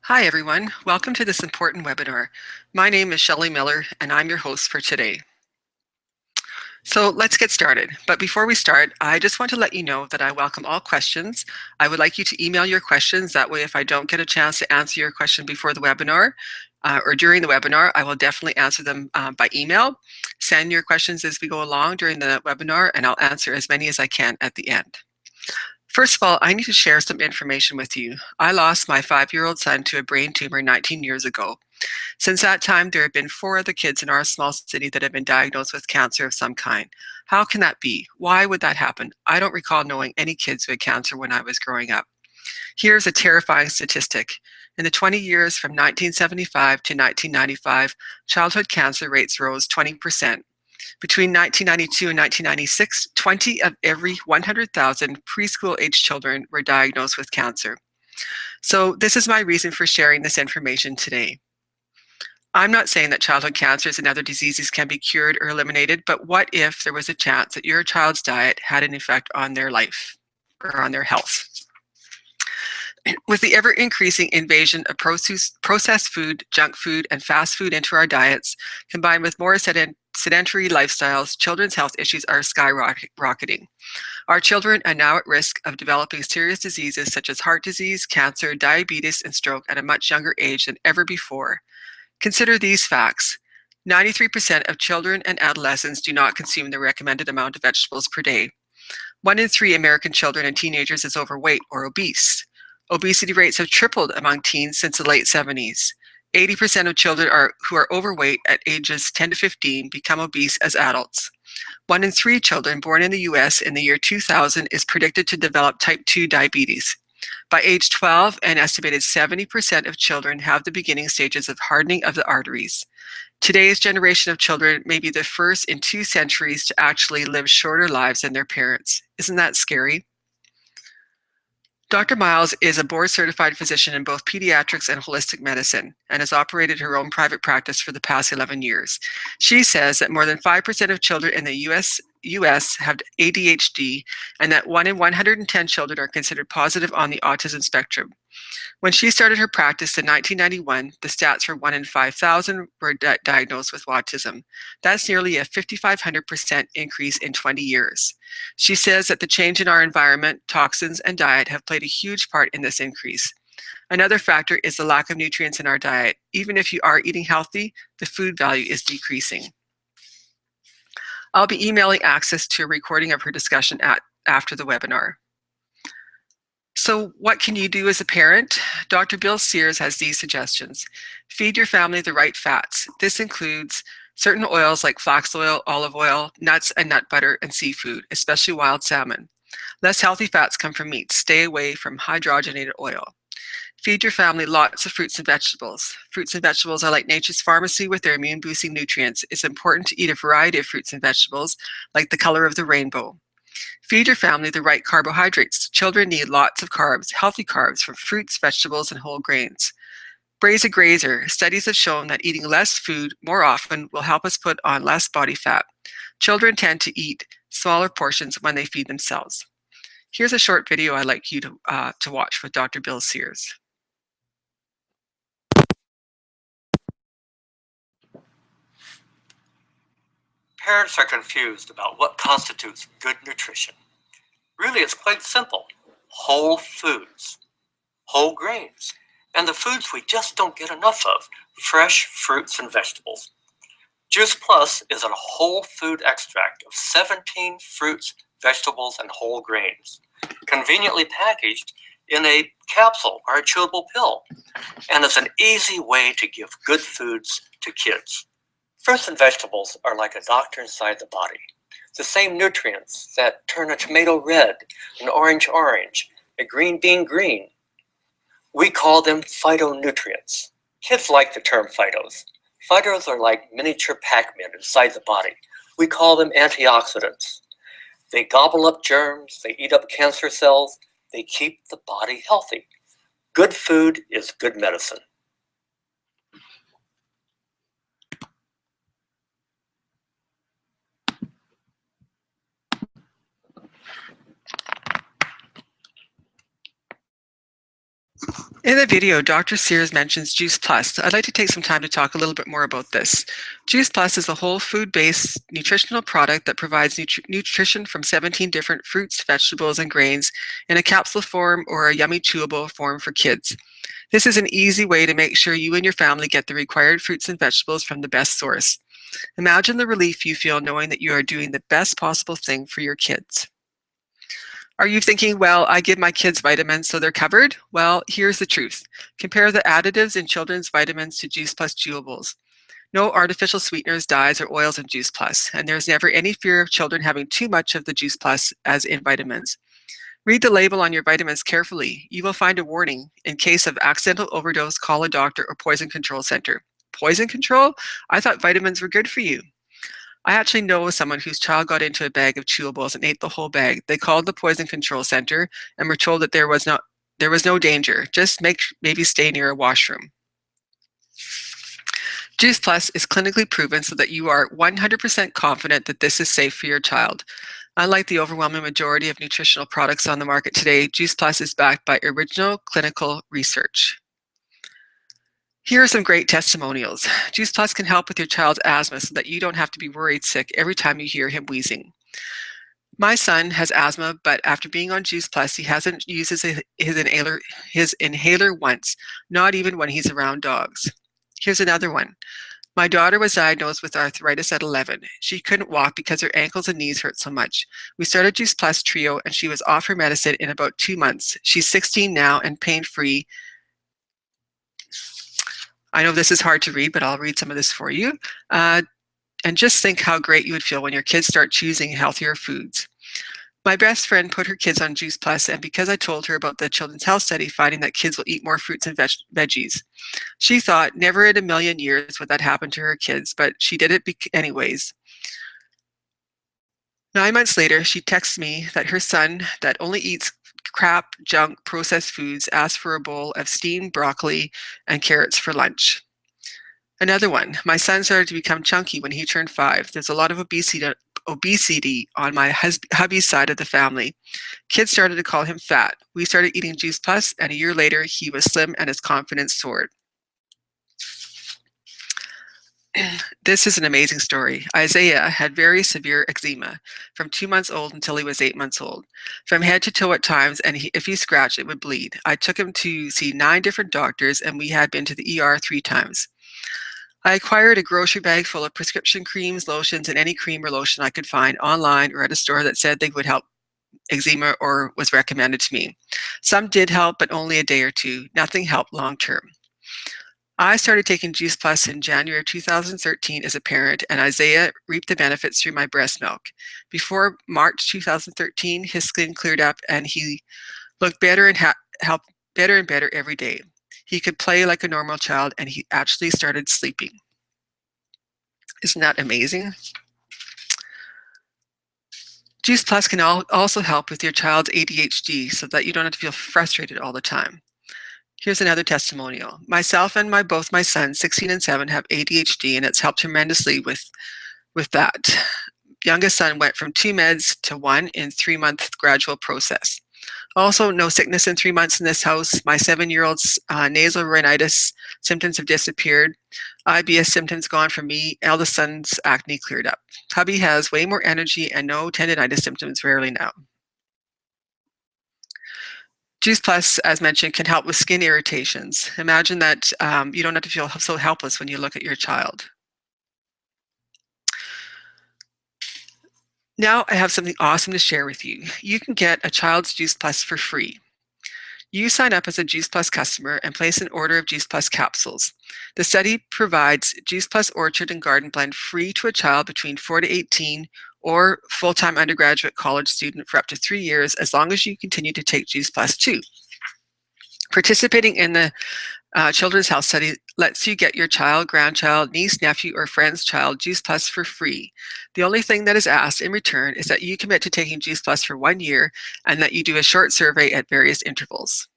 Hi everyone, welcome to this important webinar. My name is Shelley Miller and I'm your host for today. So let's get started. But before we start, I just want to let you know that I welcome all questions. I would like you to email your questions. That way, if I don't get a chance to answer your question before the webinar or during the webinar, I will definitely answer them by email. Send your questions as we go along during the webinar and I'll answer as many as I can at the end. First of all, I need to share some information with you. I lost my 5-year-old son to a brain tumor 19 years ago. Since that time, there have been 4 other kids in our small city that have been diagnosed with cancer of some kind. How can that be? Why would that happen? I don't recall knowing any kids who had cancer when I was growing up. Here's a terrifying statistic. In the 20 years from 1975 to 1995, childhood cancer rates rose 20%. Between 1992 and 1996, 20 of every 100,000 preschool-aged children were diagnosed with cancer. So this is my reason for sharing this information today. I'm not saying that childhood cancers and other diseases can be cured or eliminated, but what if there was a chance that your child's diet had an effect on their life or on their health? With the ever-increasing invasion of processed food, junk food, and fast food into our diets, combined with more sedentary lifestyles, children's health issues are skyrocketing. Our children are now at risk of developing serious diseases such as heart disease, cancer, diabetes, and stroke at a much younger age than ever before. Consider these facts. 93% of children and adolescents do not consume the recommended amount of vegetables per day. 1 in 3 American children and teenagers is overweight or obese. Obesity rates have tripled among teens since the late 70s. 80% of children who are overweight at ages 10 to 15 become obese as adults. 1 in 3 children born in the US in the year 2000 is predicted to develop type 2 diabetes. By age 12, an estimated 70% of children have the beginning stages of hardening of the arteries. Today's generation of children may be the first in 2 centuries to actually live shorter lives than their parents. Isn't that scary? Dr. Miles is a board-certified physician in both pediatrics and holistic medicine and has operated her own private practice for the past 11 years. She says that more than 5% of children in the US have ADHD and that 1 in 110 children are considered positive on the autism spectrum. When she started her practice in 1991, the stats were 1 in 5,000 were diagnosed with autism. That's nearly a 5,500% increase in 20 years. She says that the change in our environment, toxins, and diet have played a huge part in this increase. Another factor is the lack of nutrients in our diet. Even if you are eating healthy, the food value is decreasing. I'll be emailing access to a recording of her discussion after the webinar. So what can you do as a parent? Dr. Bill Sears has these suggestions. Feed your family the right fats. This includes certain oils like flax oil, olive oil, nuts and nut butter, and seafood, especially wild salmon. Less healthy fats come from meat. Stay away from hydrogenated oil. Feed your family lots of fruits and vegetables. Fruits and vegetables are like nature's pharmacy with their immune-boosting nutrients. It's important to eat a variety of fruits and vegetables, like the color of the rainbow. Feed your family the right carbohydrates. Children need lots of carbs, healthy carbs from fruits, vegetables, and whole grains. Braise a grazer. Studies have shown that eating less food more often will help us put on less body fat. Children tend to eat smaller portions when they feed themselves. Here's a short video I'd like you to watch with Dr. Bill Sears. Parents are confused about what constitutes good nutrition. Really, it's quite simple. Whole foods, whole grains, and the foods we just don't get enough of, fresh fruits and vegetables. Juice Plus is a whole food extract of 17 fruits, vegetables, and whole grains, conveniently packaged in a capsule or a chewable pill, and it's an easy way to give good foods to kids. Fruits and vegetables are like a doctor inside the body. The same nutrients that turn a tomato red, an orange orange, a green bean green. We call them phytonutrients. Kids like the term phytos. Phytos are like miniature Pac-Man inside the body. We call them antioxidants. They gobble up germs, they eat up cancer cells, they keep the body healthy. Good food is good medicine. In the video, Dr. Sears mentions Juice Plus. I'd like to take some time to talk a little bit more about this. Juice Plus is a whole food-based nutritional product that provides nutrition from 17 different fruits, vegetables, and grains in a capsule form or a yummy chewable form for kids. This is an easy way to make sure you and your family get the required fruits and vegetables from the best source. Imagine the relief you feel knowing that you are doing the best possible thing for your kids. Are you thinking, well, I give my kids vitamins so they're covered? Well, here's the truth. Compare the additives in children's vitamins to Juice Plus chewables. No artificial sweeteners, dyes, or oils in Juice Plus, and there's never any fear of children having too much of the Juice Plus as in vitamins. Read the label on your vitamins carefully. You will find a warning. In case of accidental overdose, call a doctor or poison control center. Poison control? I thought vitamins were good for you. I actually know someone whose child got into a bag of chewables and ate the whole bag. They called the poison control center and were told that there was no danger. Just maybe stay near a washroom. Juice Plus is clinically proven so that you are 100% confident that this is safe for your child. Unlike the overwhelming majority of nutritional products on the market today, Juice Plus is backed by original clinical research. Here are some great testimonials. Juice Plus can help with your child's asthma so that you don't have to be worried sick every time you hear him wheezing. My son has asthma, but after being on Juice Plus, he hasn't used his inhaler once, not even when he's around dogs. Here's another one. My daughter was diagnosed with arthritis at 11. She couldn't walk because her ankles and knees hurt so much. We started Juice Plus Trio and she was off her medicine in about 2 months. She's 16 now and pain-free. I know this is hard to read, but I'll read some of this for you. And just think how great you would feel when your kids start choosing healthier foods. My best friend put her kids on Juice Plus, and because I told her about the Children's Health Study finding that kids will eat more fruits and veggies, she thought never in a million years would that happen to her kids, but she did it anyways. 9 months later, she texts me that her son, that only eats crap, junk, processed foods, asked for a bowl of steamed broccoli and carrots for lunch. Another one, my son started to become chunky when he turned 5. There's a lot of obesity on my hubby's side of the family. Kids started to call him fat. We started eating Juice Plus, and a year later, he was slim and his confidence soared. This is an amazing story. Isaiah had very severe eczema from 2 months old until he was 8 months old. From head to toe at times, and if he scratched, it would bleed. I took him to see 9 different doctors, and we had been to the ER 3 times. I acquired a grocery bag full of prescription creams, lotions, and any cream or lotion I could find online or at a store that said they would help eczema or was recommended to me. Some did help, but only a day or 2. Nothing helped long term. I started taking Juice Plus in January of 2013 as a parent, and Isaiah reaped the benefits through my breast milk. Before March 2013, his skin cleared up and he looked better and helped better and better every day. He could play like a normal child, and he actually started sleeping. Isn't that amazing? Juice Plus can also help with your child's ADHD so that you don't have to feel frustrated all the time. Here's another testimonial. Myself and both my sons, 16 and 7, have ADHD, and it's helped tremendously with that. Youngest son went from 2 meds to 1 in 3-month gradual process. Also, no sickness in 3 months in this house. My 7-year-old's nasal rhinitis symptoms have disappeared. IBS symptoms gone from me. Eldest son's acne cleared up. Hubby has way more energy and no tendinitis symptoms rarely now. Juice Plus, as mentioned, can help with skin irritations. Imagine that you don't have to feel so helpless when you look at your child. Now I have something awesome to share with you. You can get a child's Juice Plus for free. You sign up as a Juice Plus customer and place an order of Juice Plus capsules. The study provides Juice Plus Orchard and Garden Blend free to a child between 4 to 18 or full-time undergraduate college student for up to 3 years, as long as you continue to take Juice Plus too. Participating in the Children's Health Study lets you get your child, grandchild, niece, nephew, or friend's child Juice Plus for free. The only thing that is asked in return is that you commit to taking Juice Plus for 1 year and that you do a short survey at various intervals.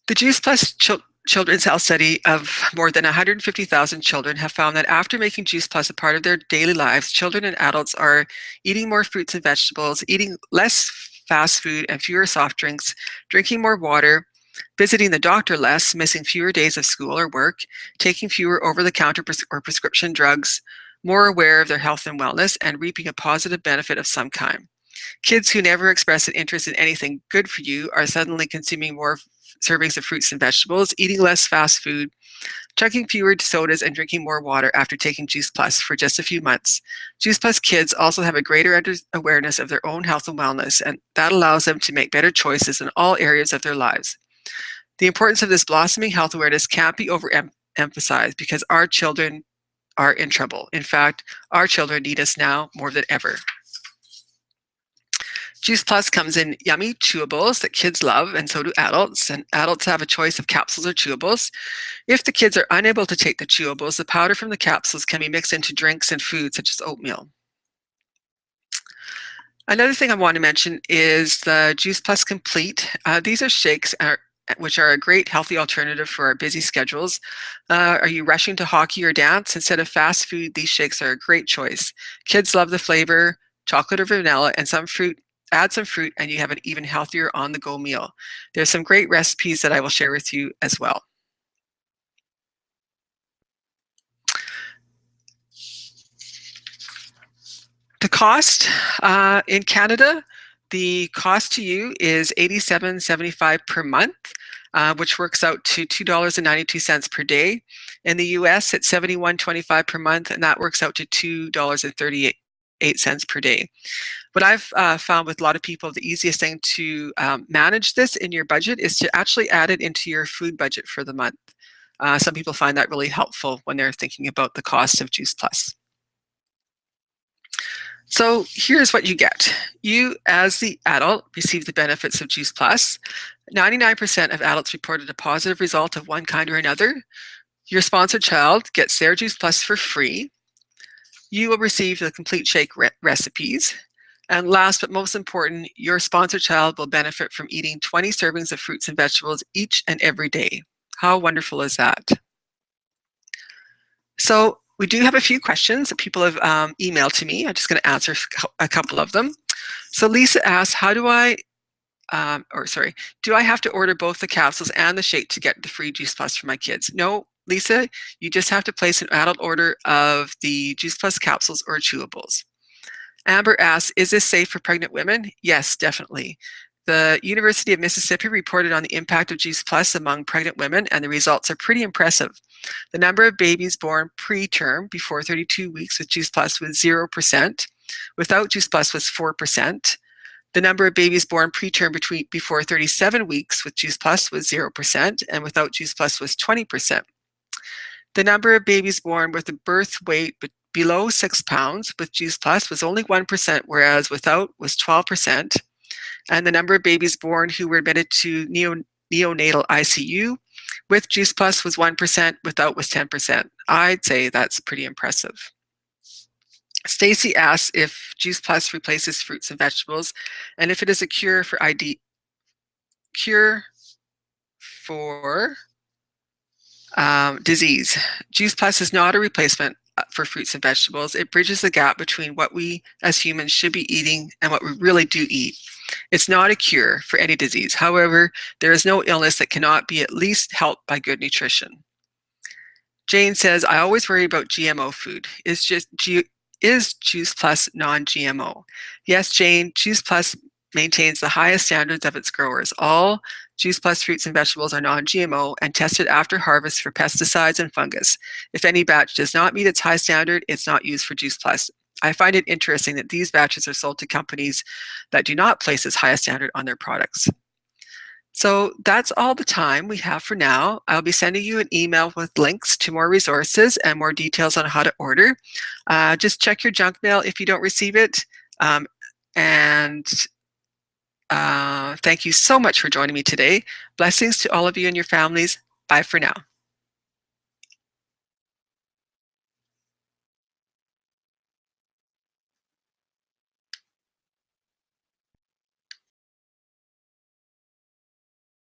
The Juice Plus Children's Health Study of more than 150,000 children have found that after making Juice Plus a part of their daily lives, children and adults are eating more fruits and vegetables, eating less fast food and fewer soft drinks, drinking more water, visiting the doctor less, missing fewer days of school or work, taking fewer over-the-counter or prescription drugs, more aware of their health and wellness, and reaping a positive benefit of some kind. Kids who never express an interest in anything good for you are suddenly consuming more servings of fruits and vegetables, eating less fast food, chugging fewer sodas, and drinking more water after taking Juice Plus for just a few months. Juice Plus kids also have a greater awareness of their own health and wellness, and that allows them to make better choices in all areas of their lives. The importance of this blossoming health awareness can't be overemphasized because our children are in trouble. In fact, our children need us now more than ever. Juice Plus comes in yummy chewables that kids love, and so do adults, and adults have a choice of capsules or chewables. If the kids are unable to take the chewables, the powder from the capsules can be mixed into drinks and foods such as oatmeal. Another thing I want to mention is the Juice Plus Complete. These are shakes which are a great healthy alternative for our busy schedules. Are you rushing to hockey or dance? Instead of fast food, these shakes are a great choice. Kids love the flavor, chocolate or vanilla, and some fruit. Add some fruit and you have an even healthier on-the-go meal. There's some great recipes that I will share with you as well. The cost in Canada, the cost to you is $87.75 per month, which works out to $2.92 per day. In the US, it's $71.25 per month, and that works out to $2.38 per day. What I've found with a lot of people, the easiest thing to manage this in your budget is to actually add it into your food budget for the month. Some people find that really helpful when they're thinking about the cost of Juice Plus. So here's what you get. You, as the adult, receive the benefits of Juice Plus. 99% of adults reported a positive result of one kind or another. Your sponsored child gets their Juice Plus for free. You will receive the complete shake recipes. And last but most important, your sponsored child will benefit from eating 20 servings of fruits and vegetables each and every day. How wonderful is that? So we do have a few questions that people have emailed to me. I'm just going to answer a couple of them. So Lisa asks, do I have to order both the capsules and the shake to get the free Juice Plus for my kids? No, Lisa, you just have to place an adult order of the Juice Plus capsules or chewables. Amber asks, is this safe for pregnant women? Yes, definitely. The University of Mississippi reported on the impact of Juice Plus among pregnant women, and the results are pretty impressive. The number of babies born preterm before 32 weeks with Juice Plus was 0%. Without Juice Plus was 4%. The number of babies born preterm before 37 weeks with Juice Plus was 0%, and without Juice Plus was 20%. The number of babies born with a birth weight below 6 pounds with Juice Plus was only 1%, whereas without was 12%. And the number of babies born who were admitted to neonatal ICU with Juice Plus was 1%, without was 10%. I'd say that's pretty impressive. Stacy asks if Juice Plus replaces fruits and vegetables, and if it is a cure for disease. Juice Plus is not a replacement for fruits and vegetables. It bridges the gap between what we as humans should be eating and what we really do eat. It's not a cure for any disease. However, there is no illness that cannot be at least helped by good nutrition. Jane says, I always worry about GMO food. Is Juice Plus non-GMO? Yes, Jane, Juice Plus maintains the highest standards of its growers. All Juice Plus fruits and vegetables are non-GMO and tested after harvest for pesticides and fungus. If any batch does not meet its high standard, it's not used for Juice Plus. I find it interesting that these batches are sold to companies that do not place as high a standard on their products. So that's all the time we have for now. I'll be sending you an email with links to more resources and more details on how to order. Just check your junk mail if you don't receive it. Thank you so much for joining me today. Blessings to all of you and your families. Bye for now.